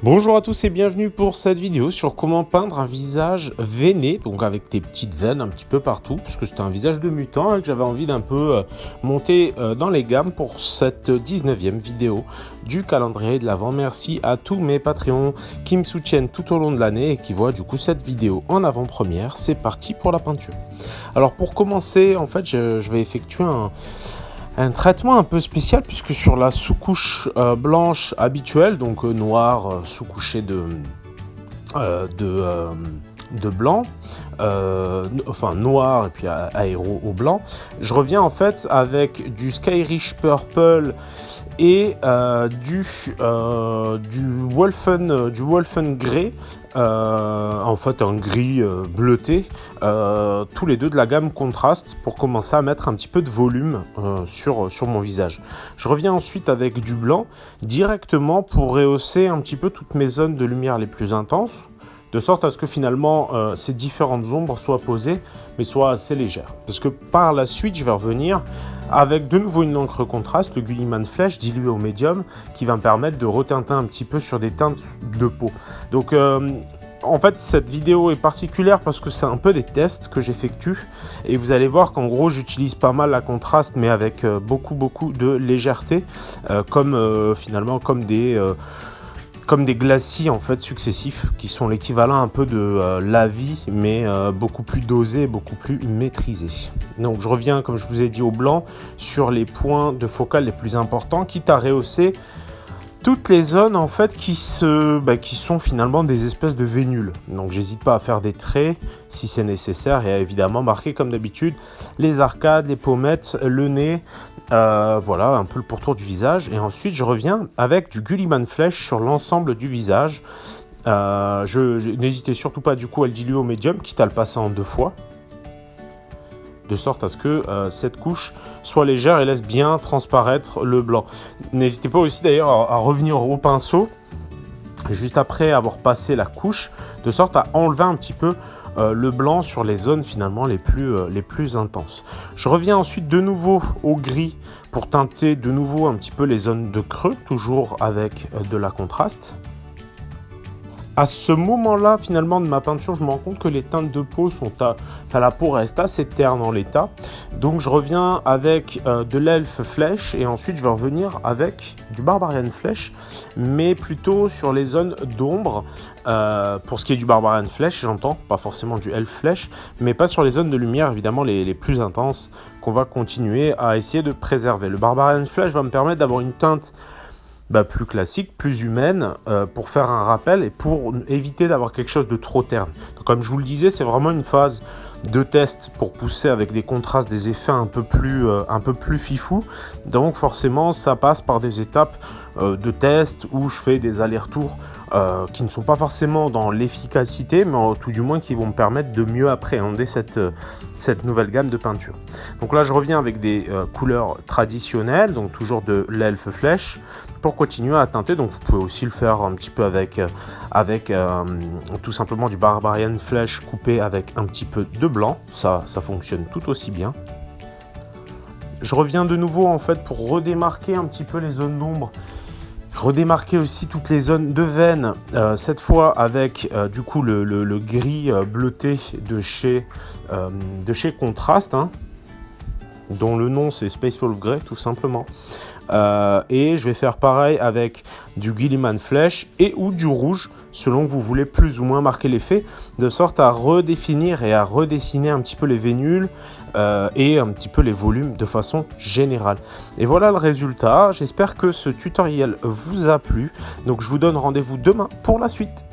Bonjour à tous et bienvenue pour cette vidéo sur comment peindre un visage veiné, donc avec des petites veines un petit peu partout, puisque c'était un visage de mutant et que j'avais envie d'un peu monter dans les gammes pour cette 19e vidéo du calendrier de l'Avent. Merci à tous mes Patreons qui me soutiennent tout au long de l'année et qui voient du coup cette vidéo en avant-première. C'est parti pour la peinture. Alors pour commencer, en fait, je vais effectuer un traitement un peu spécial puisque sur la sous-couche blanche habituelle, donc noir sous-couché de blanc, enfin noir et puis aéro au blanc, je reviens en fait avec du Skyrish Purple et du Wolfen Grey, en fait un gris bleuté, tous les deux de la gamme contraste pour commencer à mettre un petit peu de volume sur mon visage. Je reviens ensuite avec du blanc directement pour rehausser un petit peu toutes mes zones de lumière les plus intenses, de sorte à ce que finalement ces différentes ombres soient posées mais soient assez légères. Parce que par la suite je vais revenir avec de nouveau une encre contraste, le Gulliman Flèche dilué au médium, qui va me permettre de retinter un petit peu sur des teintes de peau. Donc en fait cette vidéo est particulière parce que c'est un peu des tests que j'effectue et vous allez voir qu'en gros j'utilise pas mal la contraste mais avec beaucoup de légèreté, finalement comme des glacis en fait successifs qui sont l'équivalent un peu de la vie mais beaucoup plus dosé, beaucoup plus maîtrisé. Donc je reviens comme je vous ai dit au blanc sur les points de focale les plus importants, quitte à rehausser toutes les zones en fait qui sont finalement des espèces de vénules. Donc j'hésite pas à faire des traits si c'est nécessaire et à évidemment marquer comme d'habitude les arcades, les pommettes, le nez. Voilà un peu le pourtour du visage et ensuite je reviens avec du Gulliman Flèche sur l'ensemble du visage. N'hésitez surtout pas du coup à le diluer au médium, quitte à le passer en 2 fois, de sorte à ce que cette couche soit légère et laisse bien transparaître le blanc. N'hésitez pas aussi d'ailleurs à revenir au pinceau juste après avoir passé la couche, de sorte à enlever un petit peu le blanc sur les zones finalement les plus intenses. Je reviens ensuite de nouveau au gris pour teinter de nouveau un petit peu les zones de creux, toujours avec de la contraste. À ce moment-là, finalement, de ma peinture, je me rends compte que les teintes de peau la peau reste assez terne en l'état. Donc, je reviens avec de l'Elf Flèche et ensuite, je vais revenir avec du Barbarian Flèche, mais plutôt sur les zones d'ombre. Pour ce qui est du Barbarian Flèche, j'entends, pas forcément du Elf Flèche, mais pas sur les zones de lumière, évidemment, les plus intenses, qu'on va continuer à essayer de préserver. Le Barbarian Flèche va me permettre d'avoir une teinte plus classique, plus humaine, pour faire un rappel et pour éviter d'avoir quelque chose de trop terne. Donc, comme je vous le disais, c'est vraiment une phase de test pour pousser avec des contrastes, des effets un peu plus fifou. Donc forcément, ça passe par des étapes de test où je fais des allers-retours qui ne sont pas forcément dans l'efficacité, mais tout du moins qui vont me permettre de mieux appréhender cette nouvelle gamme de peinture. Donc là, je reviens avec des couleurs traditionnelles, donc toujours de l'Elf Flèche, pour continuer à teinter. Donc vous pouvez aussi le faire un petit peu avec tout simplement du Barbarian Flèche coupé avec un petit peu de blanc, ça fonctionne tout aussi bien. Je reviens de nouveau en fait pour redémarquer un petit peu les zones d'ombre, redémarquer aussi toutes les zones de veines, cette fois avec du coup le gris bleuté de chez Contrast, dont le nom c'est Space Wolf Grey tout simplement. Et je vais faire pareil avec du Gilliman Flèche et ou du rouge selon que vous voulez plus ou moins marquer l'effet, de sorte à redéfinir et à redessiner un petit peu les vénules et un petit peu les volumes de façon générale. Et voilà le résultat. J'espère que ce tutoriel vous a plu. Donc je vous donne rendez-vous demain pour la suite.